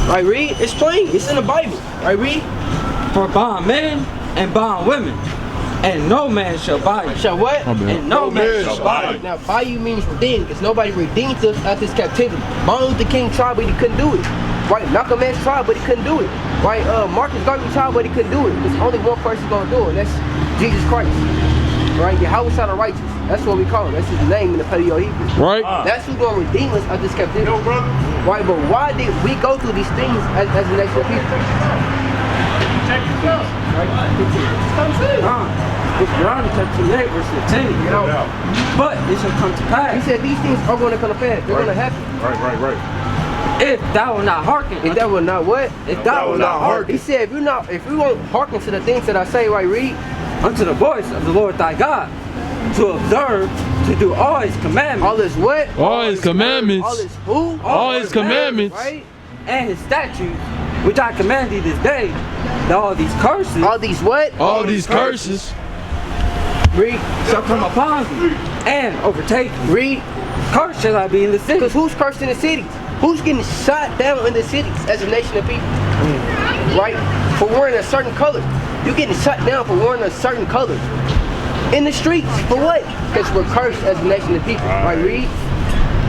Right, read? It's plain. It's in the Bible. Right, read? For bond men and bond women, and no man shall buy you. Shall what? And no man shall buy you. Now, buy you means redeem, because nobody redeemed us out this captivity. Martin Luther King tried, but he couldn't do it. Right? Malcolm X tried, but he couldn't do it. Right? Marcus Garvey tried, but he couldn't do it. There's only one person gonna do it. That's Jesus Christ. Right? Yahweh the righteous. That's what we call him. That's his name in the Paleo Hebrew. Right. That's who's gonna redeem us out this captivity. Yo, brother. Right? But why did we go through these things as a nation of people? It's Deuteronomy chapter 28 verse 15. You know? But it shall come to pass. He said these things are going to come to pass. They're going to happen. Right. If thou will not hearken. If thou will not what? If thou will not hearken. He said if we won't hearken to the things that I say, right, read. Unto the voice of the Lord thy God, to observe, to do all his commandments. All his what? All his commandments. All his who? All his commandments. Right? And his statutes, which I command thee this day, that all these curses. All these what? All these curses. Read. Shall come upon thee and overtake thee. Read. Cursed shall I be in the city. Because who's cursed in the cities? Who's getting shot down in the cities as a nation of people? Right? For wearing a certain color. You're getting shot down for wearing a certain color. In the streets. For what? Because we're cursed as a nation of people. Right, read.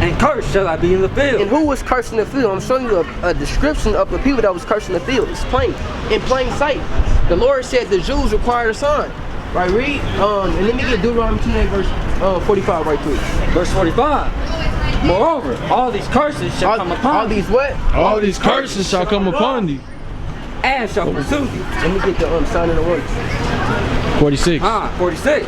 And cursed shall I be in the field. And who was cursed in the field? I'm showing you a description of the people that was cursed in the field. It's plain. In plain sight. The Lord said the Jews required a sign. Right, read. And let me get Deuteronomy 28 verse 45 right quick. Verse 45. Moreover, all these curses shall come upon all these what? All these curses shall come upon thee. and shall pursue thee. Let me get the sign of the words. 46. 46.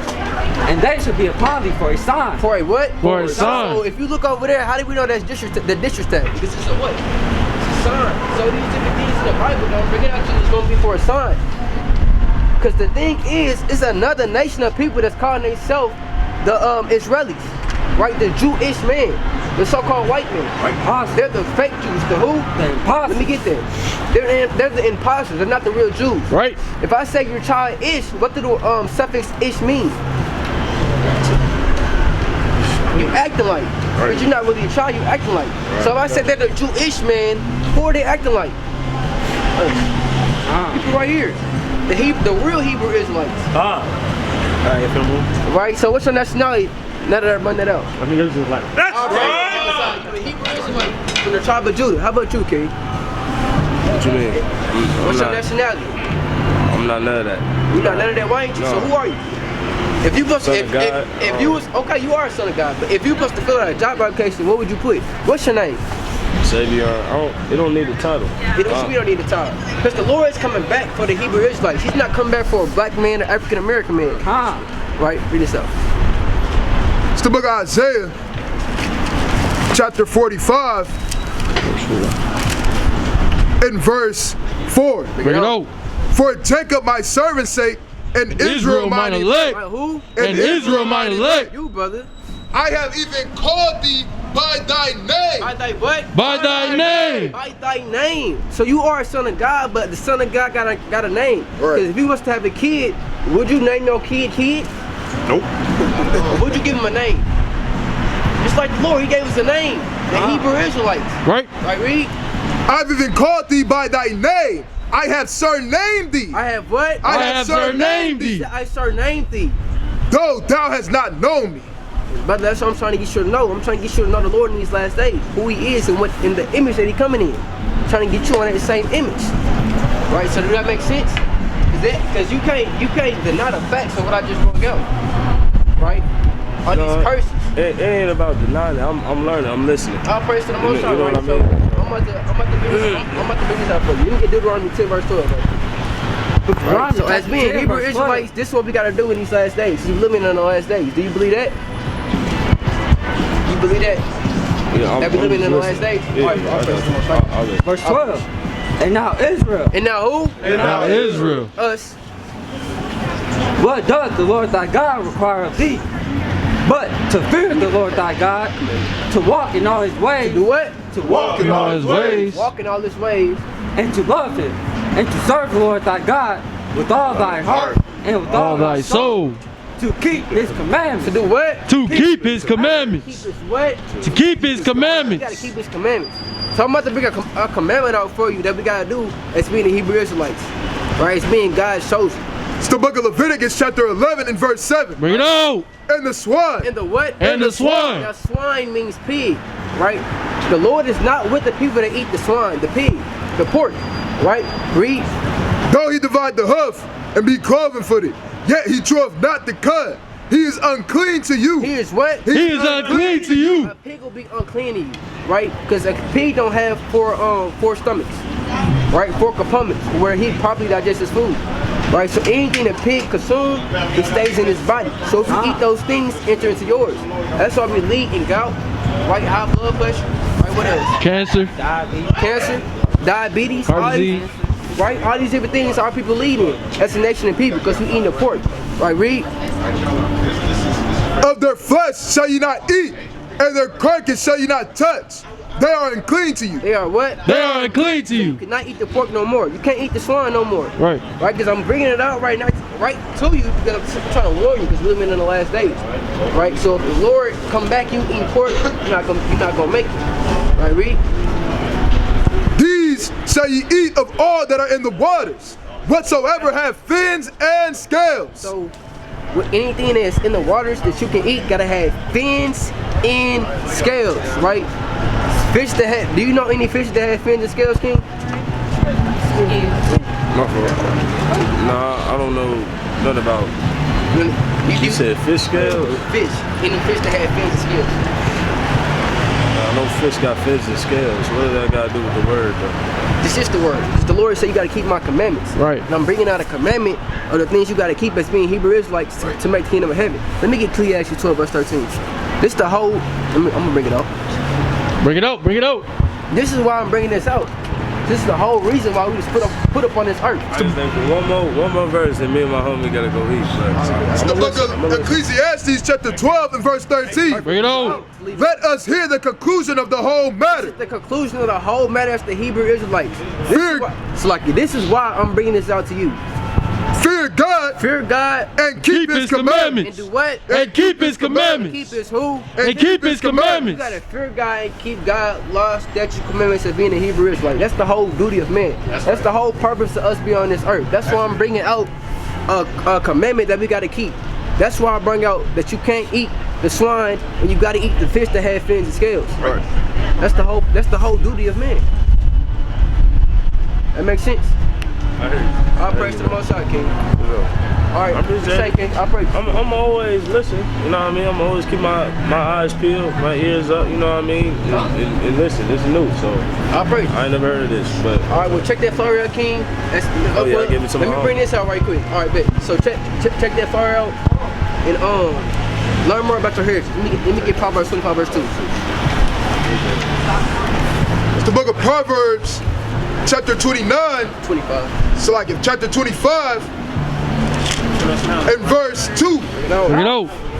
And they shall be upon thee for a sign. For a what? For a sign. So if you look over there, how do we know that's the district tag? Because it's a what? It's a sign. So these different things in the Bible don't bring it out to you, it's going to be for a sign. Because the thing is, it's another nation of people that's calling themselves the Israelis. Right? The Jewish man. The so-called white men. Right? They're the fake Jews. The who? The imposters. Let me get there. They're the imposters. They're not the real Jews. Right. If I say your child ish, what do the suffix ish mean? You acting like. Right. But you're not really a child, you acting like. Right. So if I said they're the Jewish man, who are they acting like? People right here. The real Hebrew Israelites. Right, so what's your nationality? Now that I run that out. I mean, this is like, that's right. The Hebrew Israelite from the tribe of Judah. How about you, King? What you mean? What's your nationality? I'm not none of that. You're not none of that, why ain't you? No. So who are you? If you was, if you was, okay, you are a son of God, but if you supposed to fill out a job application, what would you put? What's your name? Savior. It don't need a title. We don't need a title. Because the Lord is coming back for the Hebrew Israelites. He's not coming back for a black man or African American man. Right? Read this out. It's the book of Isaiah, chapter 45, in verse 4. Bring it out. For Jacob my servant's sake, and Israel mine elect. Who? And Israel mine elect. You, brother. I have even called thee by thy name. By thy what? By thy name. By thy name. So you are a son of God, but the son of God got a name. Because if you was to have a kid, would you name your kid? Nope. Would you give him a name? Just like the Lord, he gave us a name. The Hebrew Israelites. Right. Right, read. I've even called thee by thy name. I have surnamed thee. I have what? I have surnamed thee. I surnamed thee. Though thou hast not known me. But that's what I'm trying to get you to know. I'm trying to get you to know the Lord in these last days. Who he is and what in the image that he coming in. I'm trying to get you on that same image. Right, so does that make sense? Because you can't deny the facts of what I just broke out. Right? All these curses. It ain't about denying it. I'm learning. I'm listening. I'll praise to the Most High. You know Right? what I mean? So I'm about to bring this out for you. Let me get Deuteronomy 10 verse 12. Right? So as being Hebrew Israelites, this is what we got to do in these last days. We're living in the last days. Do you believe that? You believe that? Yeah, that we living in the last days? Yeah, Verse 12. And now Israel. And now who? And now Israel. Us. What doth the Lord thy God require of thee? But to fear the Lord thy God, to walk in all his ways. To do what? To walk in all his ways. Walk in all his ways. And to love him. And to serve the Lord thy God with all thy heart and with all thy soul. To keep his commandments. To do what? To keep his commandments. Keep his what? To keep his commandments. You gotta keep his commandments. So I'm about to bring a commandment out for you that we gotta do as being the Hebrew Israelites. Right? It's being God's chosen. It's the book of Leviticus chapter 11 and verse 7. Bring it out. And the swine. And the what? And the swine. Now swine means pig. Right? The Lord is not with the people that eat the swine, the pig, the pork. Right? Read. Though he divide the hoof and be cloven footed, yet he trove not the cud. He is unclean to you. He is what? He is unclean to you. A pig will be unclean to you, right? Because a pig don't have four stomachs, right? 4 compartments where he properly digests his food, right? So anything a pig consumes, it stays in his body. So if you eat those things, enter into yours. That's why we lead in gout, right? High blood pressure, right? What else? Cancer. Diabetes, heart disease. Right? All these different things our people lead in as a nation of people because we eating the pork. Right, read. Of their flesh shall you not eat, and their carcass shall you not touch. They are unclean to you. They are what? They are unclean to you. You cannot eat the pork no more. You can't eat the swine no more. Right. Right, because I'm bringing it out right now, right to you because I'm trying to warn you because we're living in the last days. Right, so if the Lord come back, you eat pork, you're not gonna make it. Right, read. These shall ye eat of all that are in the waters, whatsoever have fins and scales. So, with anything that's in the waters that you can eat, gotta have fins and scales, right? Fish that have, do you know any fish that have fins and scales, King? My fault. Nah, I don't know nothing about You said fish scales? Fish. Any fish that had fins and scales. I know fish got fins and scales. What does that got to do with the word, though? This is the word. The Lord said you got to keep my commandments. Right. And I'm bringing out a commandment of the things you got to keep as being Hebrew Israelites to make the kingdom of heaven. Let me get Ecclesiastes 12 verse 13. This the whole, I'm going to bring it out. Bring it out, bring it out. This is why I'm bringing this out. This is the whole reason why we just put up on this earth. I just think for one more verse and me and my homie gotta go eat. It's the book of Ecclesiastes chapter 12 and verse 13. Bring it on. Let us hear the conclusion of the whole matter. The conclusion of the whole matter is the Hebrew Israelites. This is why I'm bringing this out to you. Fear God and keep his commandments. And do what? And keep his commandments. Keep his who? And keep his commandments. You gotta fear God and keep God's laws, statutes, commandments of being a Hebrew Israelite. That's the whole duty of man. That's the whole purpose of us being on this earth. That's why I'm bringing out a commandment that we gotta keep. That's why I bring out that you can't eat the swine and you gotta eat the fish that have fins and scales. Right. That's the whole duty of man. That makes sense? I praise to the Most High, King. Yeah. All right, I'm just saying, King. I praise. I'm always listening. You know what I mean? I'm always keep my eyes peeled, my ears up. You know what I mean? And listen, this is new, so I praise. I ain't never heard of this. But all right, well, check that flyer out, King. Give it to Let me bring this out right quick. All right, bet. So check that flyer out and learn more about your heritage. Let me get Proverbs 25 verse 2. It's the book of Proverbs. Chapter 25. So like in chapter 25 and verse 2.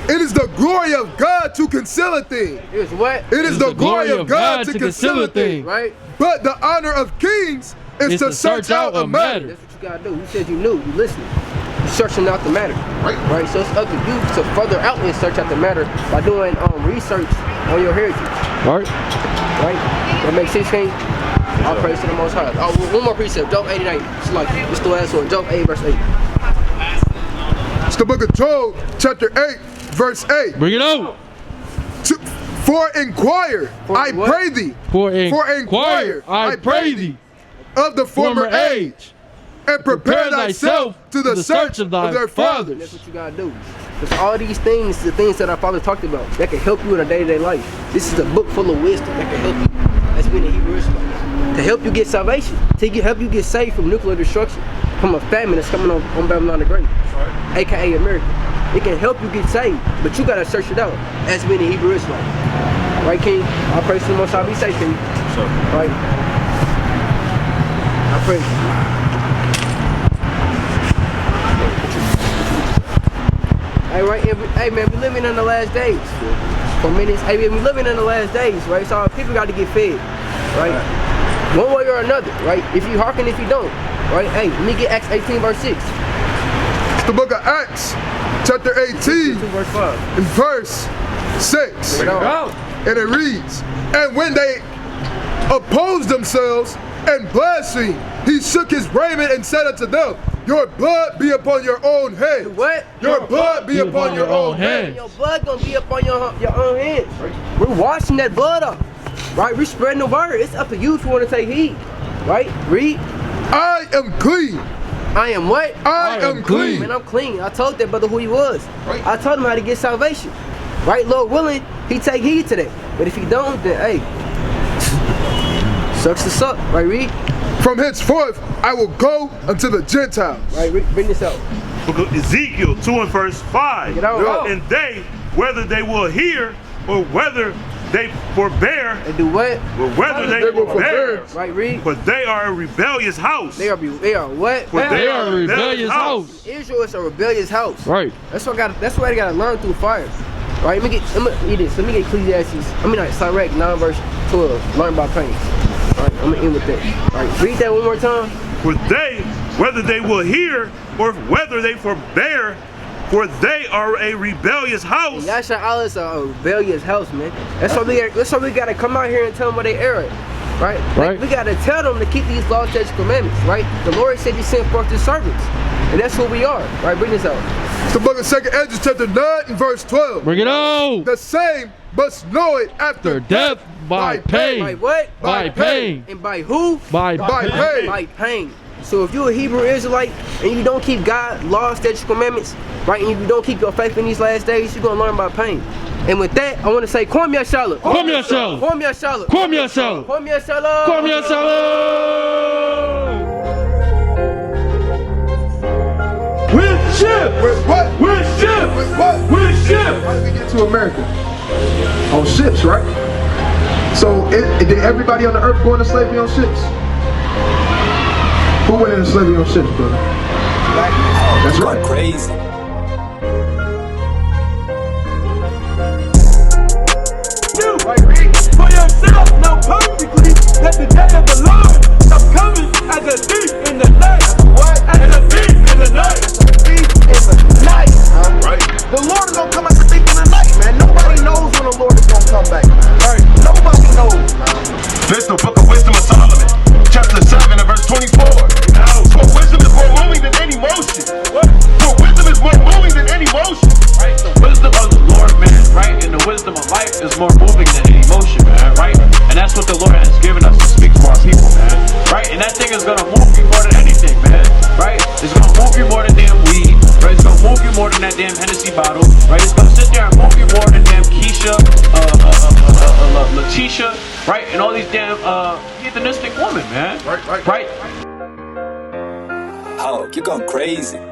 It is the glory of God to conceal a thing. It is what? It is the glory of God to conceal a thing. Right? But the honor of kings is to search out a matter. That's what you gotta do. You said you knew. You listening. You're searching out the matter. Right? So it's up to you to further out and search out the matter by doing research on your heritage. Right? That makes sense, King? All praise to the Most High. Oh, one more precept. Job 8 and 8. It's like it's the last one. Job 8 verse 8. It's the book of Job, chapter 8, verse 8. Bring it out. For inquire, I pray thee. For inquire, I pray thee. Of the former age, and prepare thyself to the search of their fathers. That's what you gotta do. Because all these things, the things that our father talked about, that can help you in a day-to-day life. This is a book full of wisdom that can help you. That's been a Hebrew Israelite. To help you get salvation, to help you get saved from nuclear destruction, from a famine that's coming on Babylon the Great, aka America. It can help you get saved, but you gotta search it out as being a Hebrew Israelite. Right, King? I praise the Most High. Be safe, King. Right? I praise you. Hey, right? Hey, man, we living in the last days. For minutes, hey, we living in the last days, right? So people got to get fed, right? One way or another, right? If you hearken, if you don't, right? Hey, let me get Acts 18 verse 6. It's the book of Acts, chapter 18, verse 5. and verse 6. And it reads, and when they opposed themselves and blasphemed, he shook his raiment and said unto them, your blood be upon your own head. What? Your blood be upon your own head. Your blood gonna be upon your own hands. We're washing that blood up, right? We're spreading the word. It's up to you if you want to take heed, right? Read. I am clean. I am what? I am clean. Man, I'm clean. I told that brother who he was. Right. I told him how to get salvation. Right? Lord willing, he take heed to that. But if he don't, then hey, sucks to suck. Right? Read. From henceforth, I will go unto the Gentiles. Right, bring this out. Book of Ezekiel 2 and verse 5. Get out. And they, whether they will hear or whether they forbear, and do what? Or whether they will forbear. Right, read. But they are a rebellious house. They are what? But they are a rebellious house. Israel is a rebellious house. Right. That's why they gotta learn through fire. Right, let me get Ecclesiastes. Sirach 9 verse 12. Learn by pain. Alright, I'm gonna end with that. Alright, read that one more time. For they, whether they will hear or whether they forbear, for they are a rebellious house. Yasha Allah is a rebellious house, man. That's why we gotta come out here and tell them where they err at. Right? Like, we gotta tell them to keep these laws, statutes, commandments, right? The Lord said he sent forth his servants. And that's who we are. Right, bring this out. It's the book of 2 Ezra chapter 9 and verse 12. Bring it on. The same must know it after death by pain. By what? By pain. And by who? By pain. By pain. So if you're a Hebrew Israelite and you don't keep God's laws, statutes, commandments, right, and you don't keep your faith in these last days, you're gonna learn by pain. And with that, I want to say, Kwame Yashala. Kwame Yashala. Kwame Yashala. Kwame Yashala. Kwame Yashala. Kwame Yashala. With ship. With what? With ship. With what? With ship. How did we get to America? On ships, right? So did everybody on the earth go into slavery on ships? Who went into slavery on ships, brother? That's right. Crazy. For yourself, know perfectly that the day of the Lord is coming as a thief in the night. What? As a thief in the night. Thief in the night. Right. The Lord is gonna come as a thief in the night, man. Nobody knows when the Lord is gonna come back. Right. Nobody knows. This the book of wisdom of Solomon, chapter 7 and verse 24. For wisdom is more moving than any motion. For wisdom is more moving than any motion. Right? The wisdom of the Lord, man, right? And the wisdom of life is more moving than any emotion, man, right? And that's what the Lord has given us to speak to our people, man, right? And that thing is gonna move you more than anything, man, right? It's gonna move you more than damn weed, right? It's gonna move you more than that damn Hennessy bottle, right? It's gonna sit there and move you more than damn Keisha, Letitia, right? And all these damn heathenistic women, man. Right. Oh, you're going crazy.